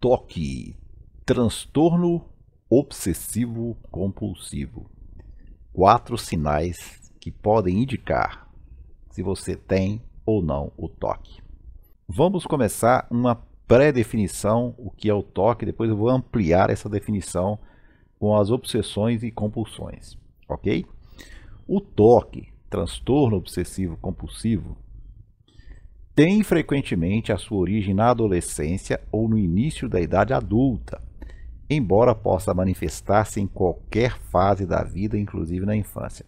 TOC, transtorno obsessivo compulsivo. 4 sinais que podem indicar se você tem ou não o TOC. Vamos começar uma pré-definição, o que é o TOC, depois eu vou ampliar essa definição com as obsessões e compulsões, ok? O TOC, transtorno obsessivo compulsivo, tem frequentemente a sua origem na adolescência ou no início da idade adulta, embora possa manifestar-se em qualquer fase da vida, inclusive na infância.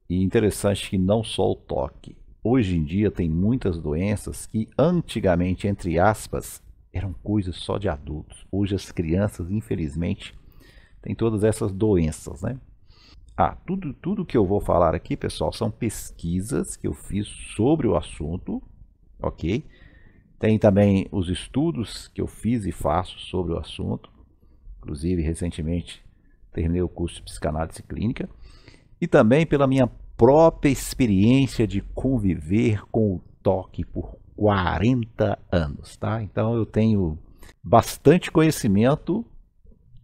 E interessante que não só o TOC. Hoje em dia tem muitas doenças que antigamente, entre aspas, eram coisas só de adultos. Hoje as crianças, infelizmente, têm todas essas doenças, né? Tudo que eu vou falar aqui, pessoal, são pesquisas que eu fiz sobre o assunto, ok? Tem também os estudos que eu fiz e faço sobre o assunto. Inclusive, recentemente, terminei o curso de psicanálise clínica. E também pela minha própria experiência de conviver com o TOC por 40 anos, tá? Então, eu tenho bastante conhecimento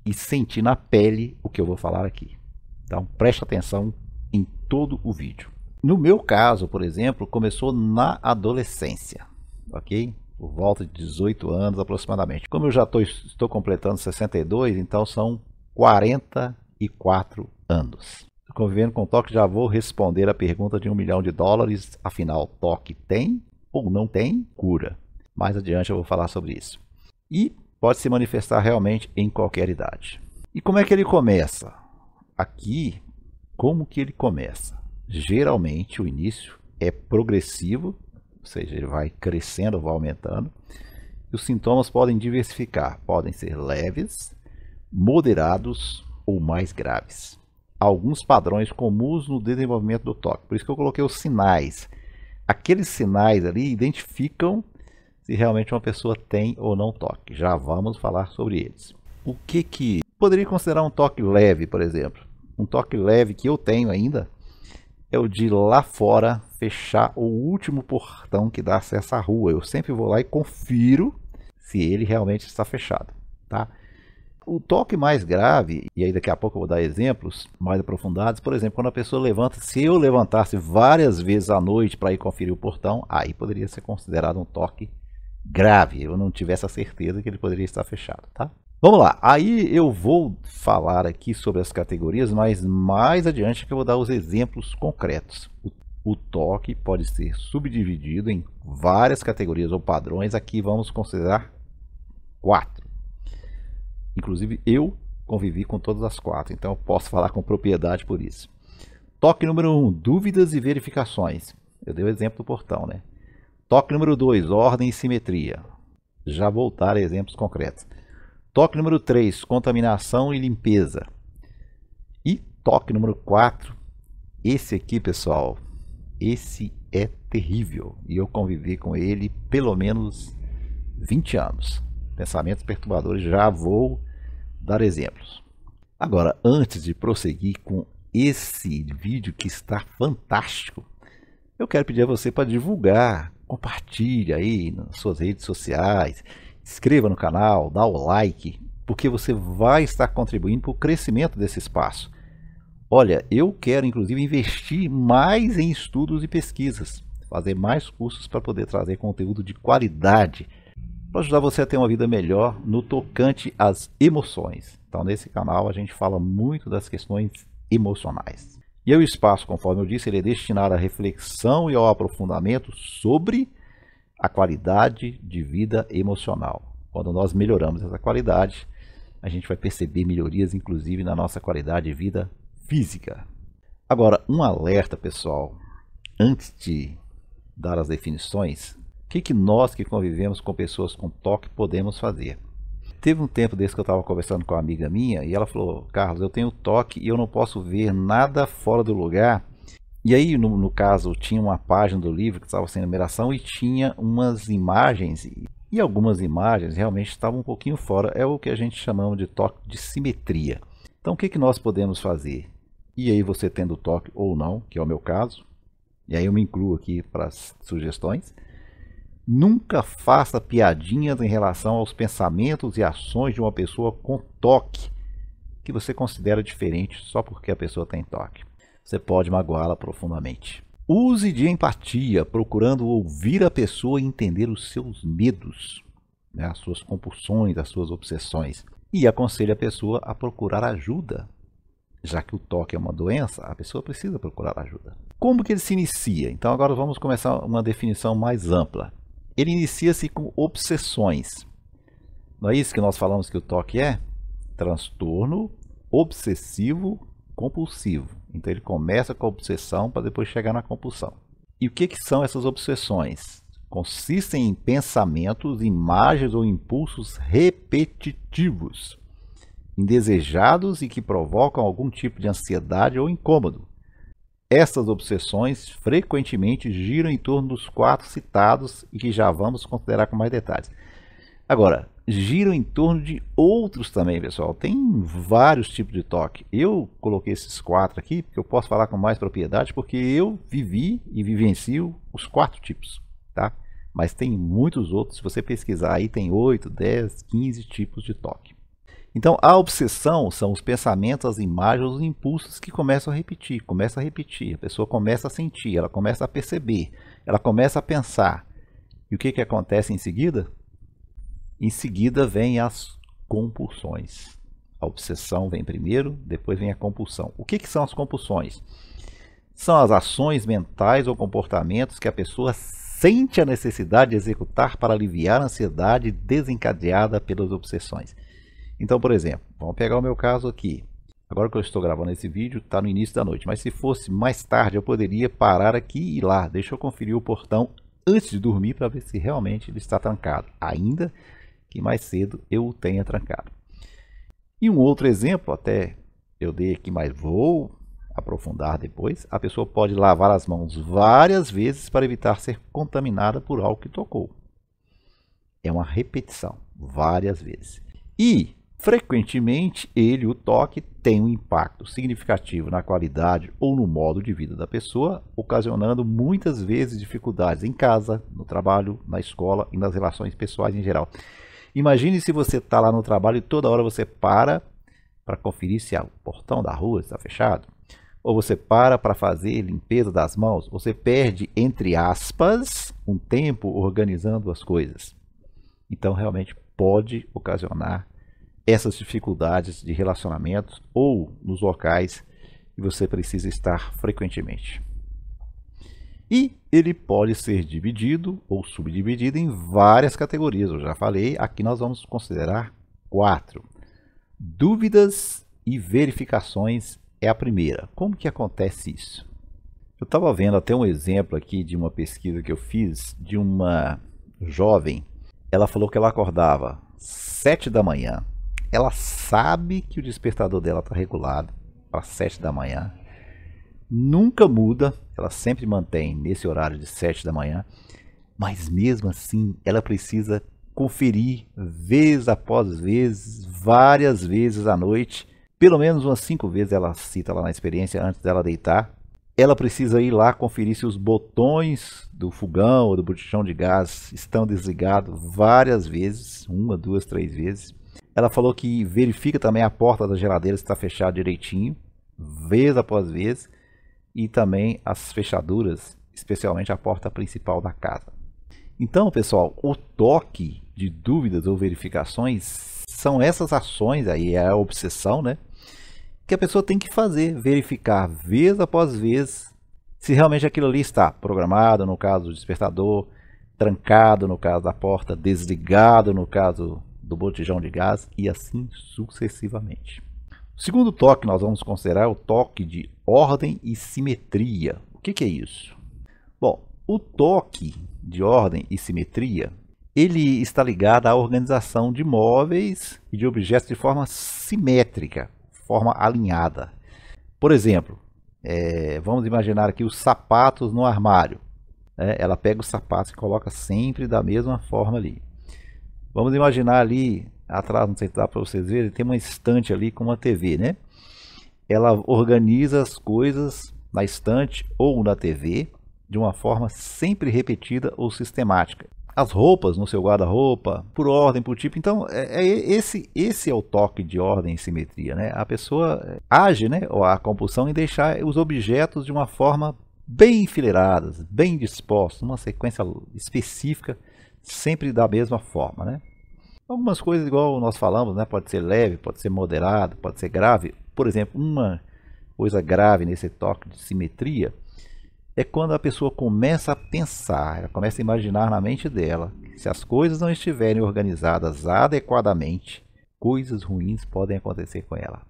e senti na pele o que eu vou falar aqui. Então, preste atenção em todo o vídeo. No meu caso, por exemplo, começou na adolescência, ok? Por volta de 18 anos aproximadamente. Como eu já estou completando 62, então são 44 anos. Convivendo com TOC, já vou responder a pergunta de $1 milhão. Afinal, TOC tem ou não tem cura? Mais adiante eu vou falar sobre isso. E pode se manifestar realmente em qualquer idade. E como é que ele começa? Aqui, como que ele começa? Geralmente o início é progressivo, ou seja, ele vai crescendo, vai aumentando. E os sintomas podem diversificar, podem ser leves, moderados ou mais graves. Alguns padrões comuns no desenvolvimento do TOC, por isso que eu coloquei os sinais. Aqueles sinais ali identificam se realmente uma pessoa tem ou não TOC. Já vamos falar sobre eles. O que poderia considerar um TOC leve, por exemplo? Um TOC leve que eu tenho ainda é o de lá fora fechar o último portão que dá acesso à rua. Eu sempre vou lá e confiro se ele realmente está fechado, tá? O TOC mais grave, e aí daqui a pouco eu vou dar exemplos mais aprofundados, por exemplo, quando a pessoa levanta, se eu levantasse várias vezes à noite para ir conferir o portão, aí poderia ser considerado um TOC grave, eu não tivesse a certeza que ele poderia estar fechado, tá? Vamos lá, aí eu vou falar aqui sobre as categorias, mas mais adiante que eu vou dar os exemplos concretos. O TOC pode ser subdividido em várias categorias ou padrões, aqui vamos considerar 4. Inclusive eu convivi com todas as 4, então eu posso falar com propriedade por isso. TOC número 1, dúvidas e verificações. Eu dei o exemplo do portão, né? TOC número 2, ordem e simetria. Já vou dar exemplos concretos. TOC número 3, contaminação e limpeza. E TOC número 4, esse aqui, pessoal, esse é terrível. E eu convivi com ele pelo menos 20 anos. Pensamentos perturbadores, já vou dar exemplos. Agora, antes de prosseguir com esse vídeo que está fantástico, eu quero pedir a você para divulgar, compartilhe aí nas suas redes sociais, inscreva no canal, dá o like, porque você vai estar contribuindo para o crescimento desse espaço. Olha, eu quero inclusive investir mais em estudos e pesquisas, fazer mais cursos para poder trazer conteúdo de qualidade, para ajudar você a ter uma vida melhor no tocante às emoções. Então, nesse canal a gente fala muito das questões emocionais. E o espaço, conforme eu disse, ele é destinado à reflexão e ao aprofundamento sobre a qualidade de vida emocional. Quando nós melhoramos essa qualidade, a gente vai perceber melhorias, inclusive, na nossa qualidade de vida física. Agora, um alerta, pessoal, antes de dar as definições, o que nós que convivemos com pessoas com TOC podemos fazer? Teve um tempo desse que eu estava conversando com uma amiga minha e ela falou: Carlos, eu tenho TOC e eu não posso ver nada fora do lugar. E aí, no caso, tinha uma página do livro que estava sem numeração e tinha umas imagens, e algumas imagens realmente estavam um pouquinho fora. É o que a gente chamamos de TOC de simetria. Então, o que nós podemos fazer? E aí, você tendo TOC ou não, que é o meu caso, e aí eu me incluo aqui para as sugestões, Nunca faça piadinhas em relação aos pensamentos e ações de uma pessoa com toque que você considera diferente só porque a pessoa tem toque. Você pode magoá-la profundamente. Use de empatia, procurando ouvir a pessoa e entender os seus medos, né, as suas compulsões, as suas obsessões. E aconselhe a pessoa a procurar ajuda. Já que o toque é uma doença, a pessoa precisa procurar ajuda. Como que ele se inicia? Então agora vamos começar uma definição mais ampla. Ele inicia-se com obsessões. Não é isso que nós falamos que o toque é? Transtorno obsessivo compulsivo. Então ele começa com a obsessão para depois chegar na compulsão. E o que são essas obsessões? Consistem em pensamentos, imagens ou impulsos repetitivos, indesejados e que provocam algum tipo de ansiedade ou incômodo. Essas obsessões frequentemente giram em torno dos 4 citados e que já vamos considerar com mais detalhes. Agora, giram em torno de outros também, pessoal. Tem vários tipos de toque. Eu coloquei esses 4 aqui porque eu posso falar com mais propriedade, porque eu vivi e vivencio os 4 tipos, tá? Mas tem muitos outros. Se você pesquisar aí, tem 8, 10, 15 tipos de toque. Então, a obsessão são os pensamentos, as imagens, os impulsos que começam a repetir, a pessoa começa a sentir, ela começa a perceber, ela começa a pensar. E o que acontece em seguida? Em seguida vem as compulsões. A obsessão vem primeiro, depois vem a compulsão. O que são as compulsões? São as ações mentais ou comportamentos que a pessoa sente a necessidade de executar para aliviar a ansiedade desencadeada pelas obsessões. Então, por exemplo, vamos pegar o meu caso aqui. Agora que eu estou gravando esse vídeo, está no início da noite. Mas se fosse mais tarde, eu poderia parar aqui e ir lá. Deixa eu conferir o portão antes de dormir para ver se realmente ele está trancado. Ainda que mais cedo eu o tenha trancado. E um outro exemplo, até eu dei aqui, mas vou aprofundar depois. A pessoa pode lavar as mãos várias vezes para evitar ser contaminada por algo que tocou. É uma repetição, várias vezes. E frequentemente, o toque, tem um impacto significativo na qualidade ou no modo de vida da pessoa, ocasionando muitas vezes dificuldades em casa, no trabalho, na escola e nas relações pessoais em geral. Imagine se você está lá no trabalho e toda hora você para conferir se o portão da rua está fechado, ou você para fazer limpeza das mãos, você perde, entre aspas, um tempo organizando as coisas. Então, realmente pode ocasionar essas dificuldades de relacionamentos ou nos locais que você precisa estar frequentemente. E ele pode ser dividido ou subdividido em várias categorias. Eu já falei, aqui nós vamos considerar 4. Dúvidas e verificações é a primeira. Como que acontece isso? Eu estava vendo até um exemplo aqui de uma pesquisa que eu fiz de uma jovem. Ela falou que ela acordava 7 da manhã. Ela sabe que o despertador dela está regulado para 7 da manhã. Nunca muda, ela sempre mantém nesse horário de 7 da manhã. Mas mesmo assim, ela precisa conferir vez após vez, várias vezes à noite. Pelo menos umas 5 vezes ela cita lá na experiência antes dela deitar. Ela precisa ir lá conferir se os botões do fogão ou do botijão de gás estão desligados várias vezes, 1, 2, 3 vezes. Ela falou que verifica também a porta da geladeira se está fechada direitinho, vez após vez, e também as fechaduras, especialmente a porta principal da casa. Então, pessoal, o toque de dúvidas ou verificações são essas ações, aí é a obsessão, né? Que a pessoa tem que fazer, verificar vez após vez se realmente aquilo ali está programado, no caso do despertador, trancado no caso da porta, desligado no caso do botijão de gás e assim sucessivamente. O segundo toque que nós vamos considerar é o toque de ordem e simetria. O que é isso? Bom, o toque de ordem e simetria, ele está ligado à organização de móveis e de objetos de forma simétrica, forma alinhada. Por exemplo, vamos imaginar aqui os sapatos no armário. Ela pega os sapatos e coloca sempre da mesma forma ali. Vamos imaginar ali atrás, não sei se dá para vocês verem, tem uma estante ali com uma TV, né? Ela organiza as coisas na estante ou na TV de uma forma sempre repetida ou sistemática. as roupas no seu guarda-roupa, por ordem, por tipo. Então, esse é o toque de ordem e simetria, né? A pessoa age, né, ou a compulsão em deixar os objetos de uma forma bem enfileiradas, bem dispostos, uma sequência específica, sempre da mesma forma, né? Algumas coisas, igual nós falamos, né? Pode ser leve, pode ser moderado, pode ser grave. Por exemplo, uma coisa grave nesse toque de simetria é quando a pessoa começa a pensar, ela começa a imaginar na mente dela que se as coisas não estiverem organizadas adequadamente, coisas ruins podem acontecer com ela.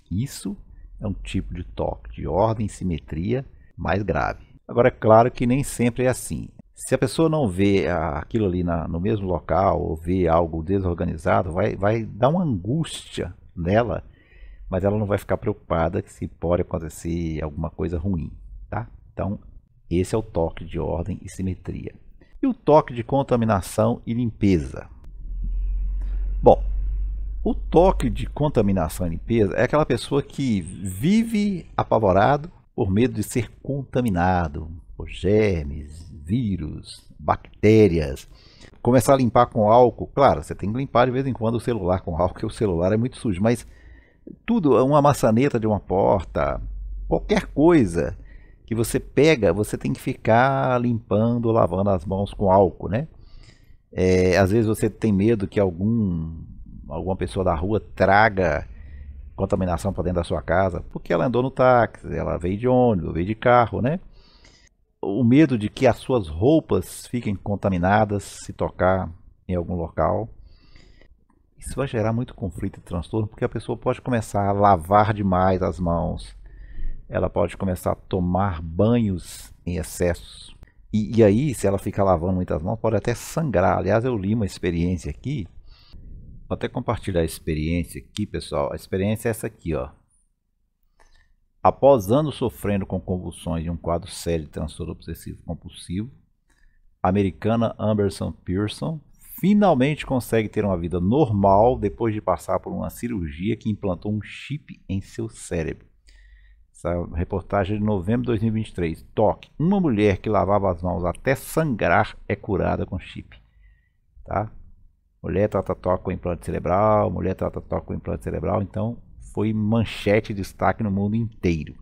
Isso é um tipo de toque de ordem e simetria mais grave. Agora, é claro que nem sempre é assim. Se a pessoa não vê aquilo ali no mesmo local ou vê algo desorganizado, vai dar uma angústia nela, mas ela não vai ficar preocupada que se pode acontecer alguma coisa ruim, tá? Então, esse é o toque de ordem e simetria. E o toque de contaminação e limpeza? Bom, o toque de contaminação e limpeza é aquela pessoa que vive apavorado por medo de ser contaminado por germes, vírus, bactérias. Começar a limpar com álcool. Claro, você tem que limpar de vez em quando o celular com álcool, porque o celular é muito sujo, mas tudo, uma maçaneta de uma porta, qualquer coisa que você pega, você tem que ficar limpando, lavando as mãos com álcool, né? Às vezes você tem medo que alguma pessoa da rua traga contaminação para dentro da sua casa, porque ela andou no táxi, ela veio de ônibus, veio de carro, né? O medo de que as suas roupas fiquem contaminadas se tocar em algum local. Isso vai gerar muito conflito e transtorno, porque a pessoa pode começar a lavar demais as mãos, ela pode começar a tomar banhos em excesso. E aí, se ela ficar lavando muitas mãos, pode até sangrar. Aliás, eu li uma experiência aqui. Vou até compartilhar a experiência aqui, pessoal. A experiência é essa aqui, ó. Após anos sofrendo com convulsões e um quadro sério de transtorno obsessivo compulsivo, a americana Amberson Pearson finalmente consegue ter uma vida normal depois de passar por uma cirurgia que implantou um chip em seu cérebro. Essa reportagem é de novembro de 2023. Toque. Uma mulher que lavava as mãos até sangrar é curada com chip. Tá? Mulher trata toque com implante cerebral. Mulher trata toque com implante cerebral. Então, foi manchete de destaque no mundo inteiro.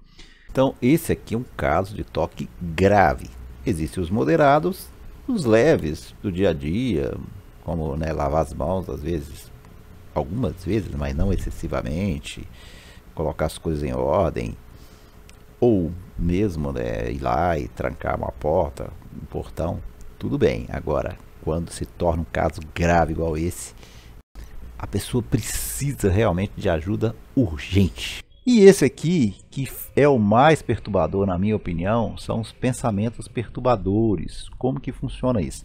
Então, esse aqui é um caso de toque grave. Existem os moderados, os leves do dia a dia, como, né, lavar as mãos, às vezes, algumas vezes, mas não excessivamente, colocar as coisas em ordem, ou mesmo, né, ir lá e trancar uma porta, um portão, tudo bem. Agora, quando se torna um caso grave igual esse, a pessoa precisa realmente de ajuda urgente. E esse aqui, que é o mais perturbador na minha opinião, são os pensamentos perturbadores. Como que funciona isso?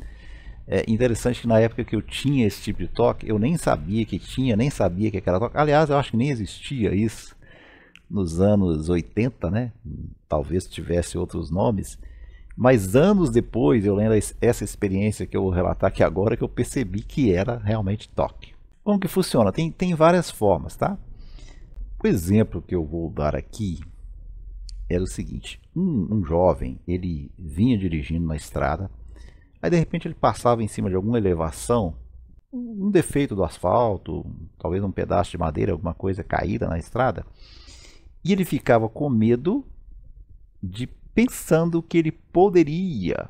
É interessante que na época que eu tinha esse tipo de toque, eu nem sabia que tinha, nem sabia que era toque. Aliás, eu acho que nem existia isso nos anos 80, né? Talvez tivesse outros nomes. Mas anos depois, eu lendo essa experiência que eu vou relatar aqui agora, que eu percebi que era realmente toque. Como que funciona? Tem várias formas, tá? O exemplo que eu vou dar aqui era o seguinte. Um jovem, ele vinha dirigindo na estrada, aí de repente ele passava em cima de alguma elevação, um defeito do asfalto, talvez um pedaço de madeira, alguma coisa caída na estrada, e ele ficava com medo de pensando que ele poderia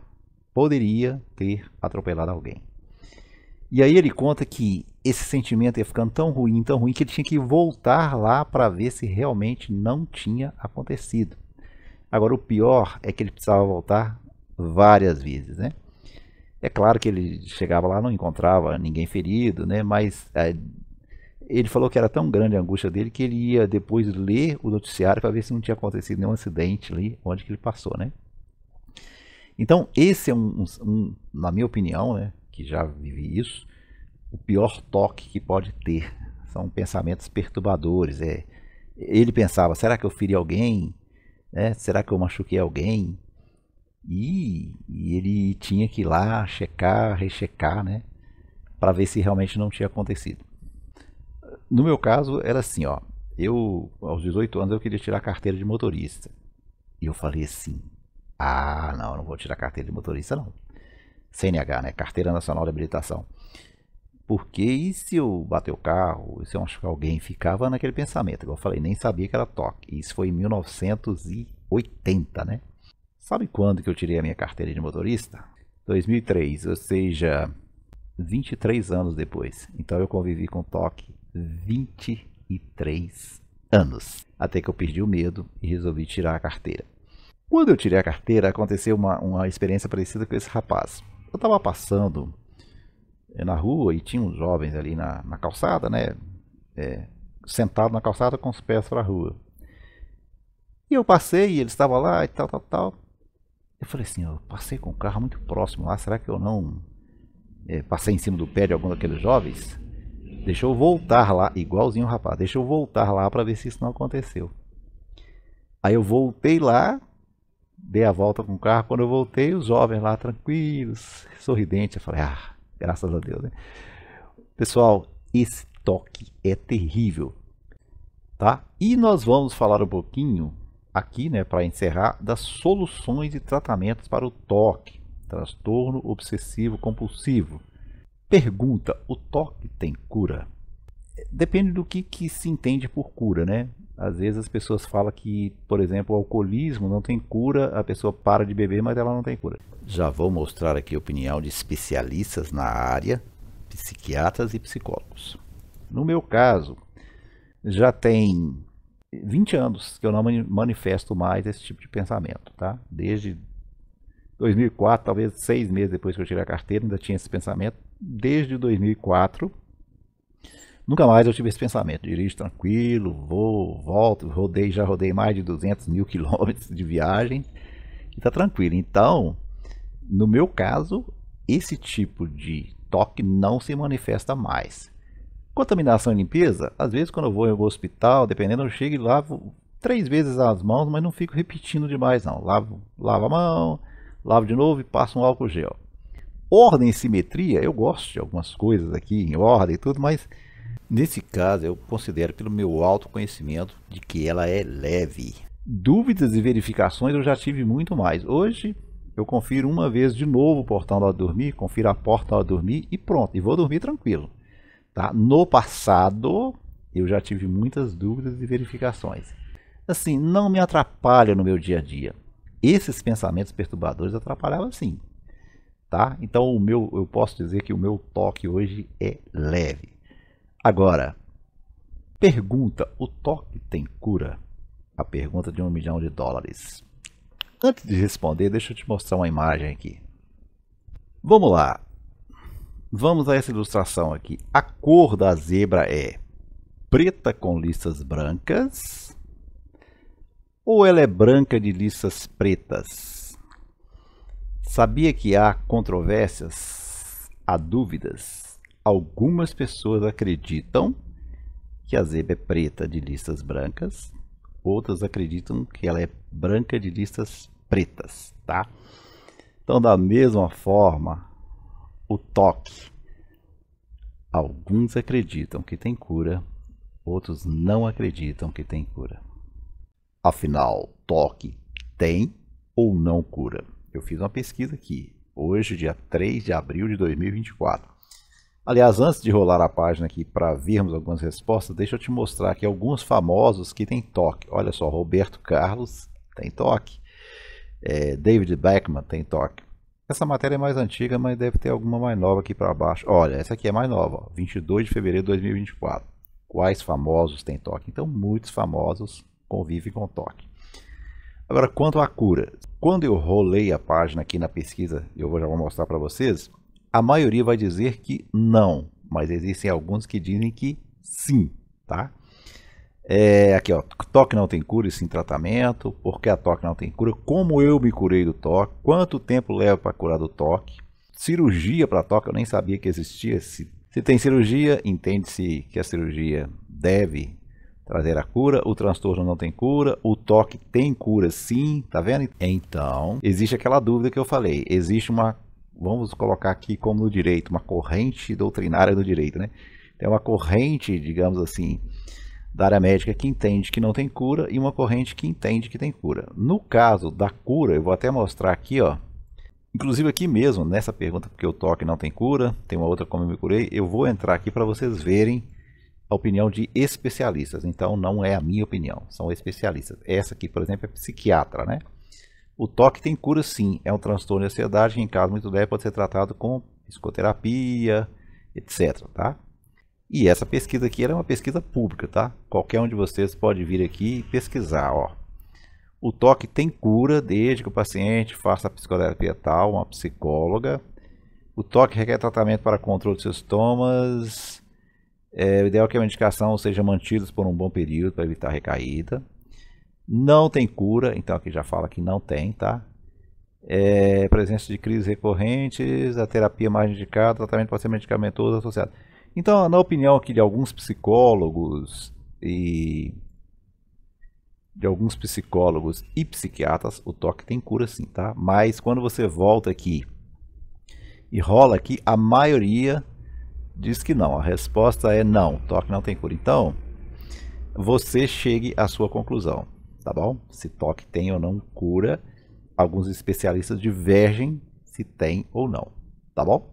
ter atropelado alguém. E aí ele conta que esse sentimento ia ficando tão ruim, que ele tinha que voltar lá para ver se realmente não tinha acontecido. Agora, o pior é que ele precisava voltar várias vezes, né? É claro que ele chegava lá, não encontrava ninguém ferido, né? Mas ele falou que era tão grande a angústia dele que ele ia depois ler o noticiário para ver se não tinha acontecido nenhum acidente ali onde que ele passou, né? Então, esse é na minha opinião, né, que já vivi isso, o pior toque que pode ter. São pensamentos perturbadores. Ele pensava, será que eu feri alguém? Será que eu machuquei alguém? E ele tinha que ir lá checar, rechecar, né, para ver se realmente não tinha acontecido. No meu caso, era assim, ó. Eu, aos 18 anos, eu queria tirar a carteira de motorista. E eu falei assim, não vou tirar a carteira de motorista, não. CNH, né? Carteira Nacional de Habilitação. Porque e se eu bater o carro, e se eu machucar alguém, ficava naquele pensamento. Igual eu falei, nem sabia que era toque. Isso foi em 1980, né? Sabe quando que eu tirei a minha carteira de motorista? 2003, ou seja, 23 anos depois. Então eu convivi com toque 23 anos. Até que eu perdi o medo e resolvi tirar a carteira. Quando eu tirei a carteira, aconteceu uma experiência parecida com esse rapaz. Eu estava passando na rua e tinha uns jovens ali na calçada, né? Sentado na calçada com os pés para a rua. E eu passei e eles estavam lá e tal, tal, tal. Eu falei assim, eu passei com o carro muito próximo lá, será que eu não passei em cima do pé de algum daqueles jovens? Deixa eu voltar lá, igualzinho o rapaz, deixa eu voltar lá para ver se isso não aconteceu. Aí eu voltei lá, dei a volta com o carro, quando eu voltei, os jovens lá tranquilos, sorridentes, eu falei, graças a Deus, né? Pessoal, esse toque é terrível, tá? E nós vamos falar um pouquinho aqui, né, para encerrar, das soluções e tratamentos para o toque, transtorno obsessivo compulsivo. Pergunta, o toque tem cura? Depende do que se entende por cura, né? Às vezes as pessoas falam que, por exemplo, o alcoolismo não tem cura, a pessoa para de beber, mas ela não tem cura. Já vou mostrar aqui a opinião de especialistas na área, psiquiatras e psicólogos. No meu caso, já tem 20 anos que eu não manifesto mais esse tipo de pensamento, tá? Desde 2004, talvez 6 meses depois que eu tirei a carteira, ainda tinha esse pensamento. Desde 2004, nunca mais eu tive esse pensamento. Dirijo tranquilo, vou, volto, já rodei mais de 200 mil quilômetros de viagem e tá tranquilo. Então, no meu caso, esse tipo de toque não se manifesta mais. Contaminação e limpeza, às vezes quando eu vou ao hospital, dependendo, eu chego e lavo 3 vezes as mãos, mas não fico repetindo demais não. Lavo a mão, lavo de novo e passo um álcool gel. Ordem e simetria, eu gosto de algumas coisas aqui em ordem e tudo, mas nesse caso eu considero pelo meu autoconhecimento de que ela é leve. Dúvidas e verificações eu já tive muito mais. Hoje eu confiro uma vez de novo o portão na hora de dormir, confiro a porta na hora de dormir e pronto, e vou dormir tranquilo. Tá? No passado, eu já tive muitas dúvidas e verificações. Assim, não me atrapalha no meu dia a dia. Esses pensamentos perturbadores atrapalhavam sim. Tá? Então, eu posso dizer que o meu toque hoje é leve. Agora, pergunta, o toque tem cura? A pergunta de $1 milhão. Antes de responder, deixa eu te mostrar uma imagem aqui. Vamos lá. Vamos a essa ilustração aqui. A cor da zebra é preta com listas brancas ou ela é branca de listas pretas? Sabia que há controvérsias, há dúvidas? Algumas pessoas acreditam que a zebra é preta de listas brancas, outras acreditam que ela é branca de listas pretas, tá? Então, da mesma forma, o toque, alguns acreditam que tem cura, outros não acreditam que tem cura. Afinal, toque tem ou não cura? Eu fiz uma pesquisa aqui, hoje, dia 3 de abril de 2024. Aliás, antes de rolar a página aqui para vermos algumas respostas, deixa eu te mostrar aqui alguns famosos que têm toque. Olha só, Roberto Carlos tem toque, David Beckham tem toque. Essa matéria é mais antiga, mas deve ter alguma mais nova aqui para baixo. Olha, essa aqui é mais nova, ó, 22 de fevereiro de 2024. Quais famosos têm toque? Então, muitos famosos convivem com toque. Agora, quanto à cura. Quando eu rolei a página aqui na pesquisa, já vou mostrar para vocês, a maioria vai dizer que não, mas existem alguns que dizem que sim, tá? Aqui, ó, toque não tem cura e sim tratamento. Por que a toque não tem cura? Como eu me curei do toque? Quanto tempo leva para curar do toque? Cirurgia para toque, eu nem sabia que existia. Se tem cirurgia, entende-se que a cirurgia deve trazer a cura. O transtorno não tem cura. O toque tem cura sim, tá vendo? Então, existe aquela dúvida que eu falei. Existe vamos colocar aqui como no direito, uma corrente doutrinária do direito, né? Tem uma corrente, digamos assim, da área médica que entende que não tem cura e uma corrente que entende que tem cura. No caso da cura, eu vou até mostrar aqui, ó, Inclusive aqui mesmo, nessa pergunta, porque o toque não tem cura, tem uma outra como eu me curei, eu vou entrar aqui para vocês verem a opinião de especialistas. Então não é a minha opinião, são especialistas. Essa aqui, por exemplo, é psiquiatra, né? O toque tem cura sim, é um transtorno de ansiedade que em caso muito leve pode ser tratado com psicoterapia, etc, tá? E essa pesquisa aqui é uma pesquisa pública, tá? Qualquer um de vocês pode vir aqui e pesquisar, ó. O toque tem cura desde que o paciente faça a psicoterapia tal, uma psicóloga. O toque requer tratamento para controle de sintomas. O ideal é que a medicação seja mantida por um bom período para evitar recaída. Não tem cura, então aqui já fala que não tem, tá? Presença de crises recorrentes, a terapia mais indicada, o tratamento pode ser medicamentoso associado. Então, na opinião aqui de alguns psicólogos e psiquiatras, o toque tem cura sim, tá? Mas quando você volta aqui e rola aqui, a maioria diz que não. A resposta é não, o toque não tem cura. Então, você chegue à sua conclusão, tá bom? Se toque tem ou não cura, alguns especialistas divergem se tem ou não, tá bom?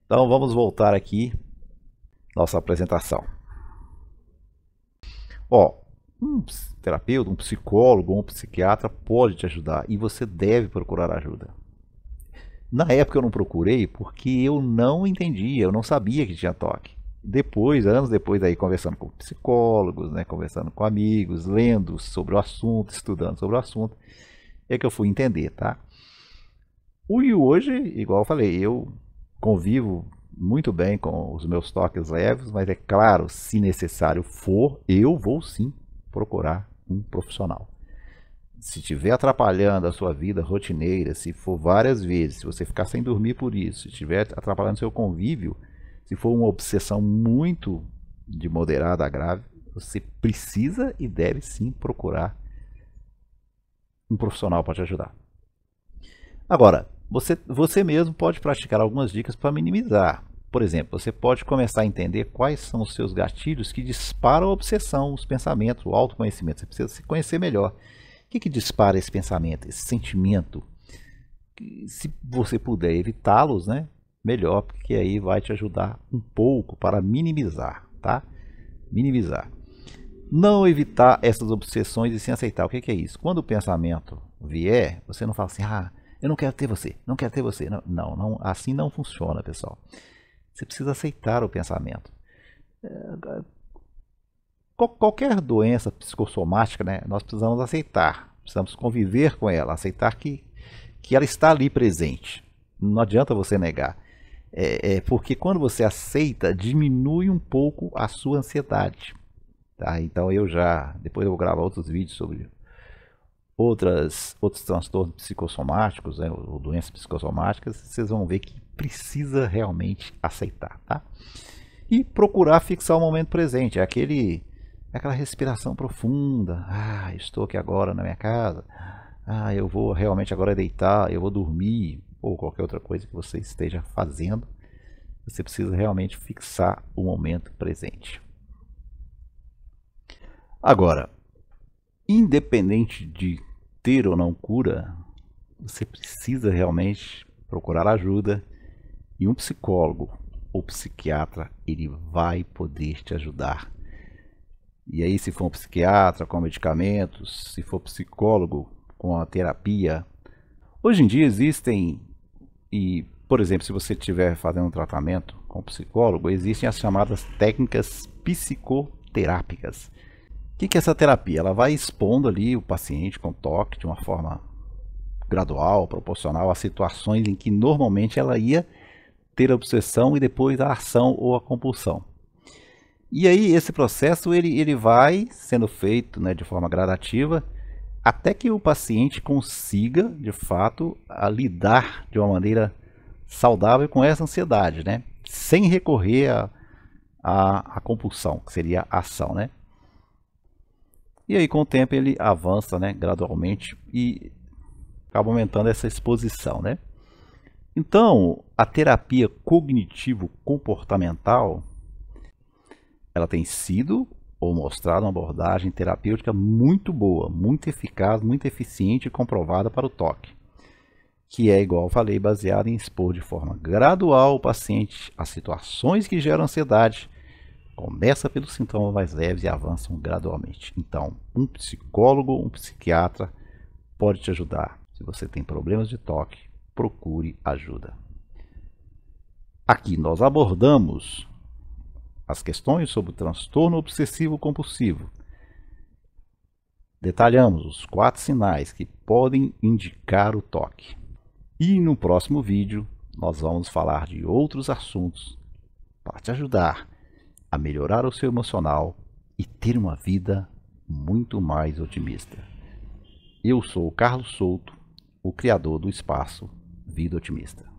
Então, vamos voltar aqui nossa apresentação. Ó, um terapeuta, um psicólogo, um psiquiatra pode te ajudar e você deve procurar ajuda. Na época eu não procurei porque eu não entendia, eu não sabia que tinha toque. Depois, anos depois, aí conversando com psicólogos, né, conversando com amigos, lendo sobre o assunto, estudando sobre o assunto, é que eu fui entender, tá? E hoje, igual eu falei, eu convivo muito bem com os meus toques leves, mas é claro, se necessário for, eu vou sim procurar um profissional. Se estiver atrapalhando a sua vida rotineira, se for várias vezes, se você ficar sem dormir por isso, se estiver atrapalhando seu convívio, se for uma obsessão muito de moderada a grave, você precisa e deve sim procurar um profissional para te ajudar. Agora, você mesmo pode praticar algumas dicas para minimizar. Por exemplo, você pode começar a entender quais são os seus gatilhos que disparam a obsessão, os pensamentos, o autoconhecimento. Você precisa se conhecer melhor. O que dispara esse pensamento, esse sentimento? Se você puder evitá-los, né, melhor, porque aí vai te ajudar um pouco para minimizar, tá? Minimizar. Não evitar essas obsessões e sim aceitar. O que é isso? Quando o pensamento vier, você não fala assim, eu não quero ter você, não quero ter você. Não, assim não funciona, pessoal. Você precisa aceitar o pensamento. Qualquer doença psicossomática, né, nós precisamos aceitar. Precisamos conviver com ela, aceitar que ela está ali presente. Não adianta você negar. Porque quando você aceita, diminui um pouco a sua ansiedade. Tá? Então depois eu vou gravar outros vídeos sobre outros transtornos psicossomáticos, né, ou doenças psicossomáticas, vocês vão ver que precisa realmente aceitar, tá? E procurar fixar o momento presente, aquela respiração profunda. Estou aqui agora na minha casa. Eu vou realmente agora deitar, eu vou dormir, ou qualquer outra coisa que você esteja fazendo. Você precisa realmente fixar o momento presente. Agora, independente de ter ou não cura, você precisa realmente procurar ajuda e um psicólogo ou psiquiatra, ele vai poder te ajudar. E aí, se for um psiquiatra com medicamentos, se for psicólogo com a terapia, hoje em dia existem, por exemplo, se você estiver fazendo um tratamento com psicólogo, existem as chamadas técnicas psicoterápicas. O que é essa terapia? Ela vai expondo ali o paciente com toque de uma forma gradual, proporcional a situações em que normalmente ela ia ter a obsessão e depois a ação ou a compulsão. E aí esse processo ele vai sendo feito, né, de forma gradativa até que o paciente consiga de fato lidar de uma maneira saudável com essa ansiedade, né, sem recorrer à compulsão, que seria a ação, né? E aí com o tempo ele avança, né, gradualmente e acaba aumentando essa exposição, né? Então, a terapia cognitivo-comportamental, ela tem sido ou mostrado uma abordagem terapêutica muito boa, muito eficaz, muito eficiente e comprovada para o toque. que é, igual eu falei, baseado em expor de forma gradual o paciente a situações que geram ansiedade. Começa pelos sintomas mais leves e avançam gradualmente. Então, um psicólogo, um psiquiatra pode te ajudar. Se você tem problemas de toque, procure ajuda. Aqui nós abordamos as questões sobre o transtorno obsessivo compulsivo. Detalhamos os 4 sinais que podem indicar o toque. E no próximo vídeo nós vamos falar de outros assuntos para te ajudar a melhorar o seu emocional e ter uma vida muito mais otimista. Eu sou o Carlos Souto, o criador do espaço Vida Otimista.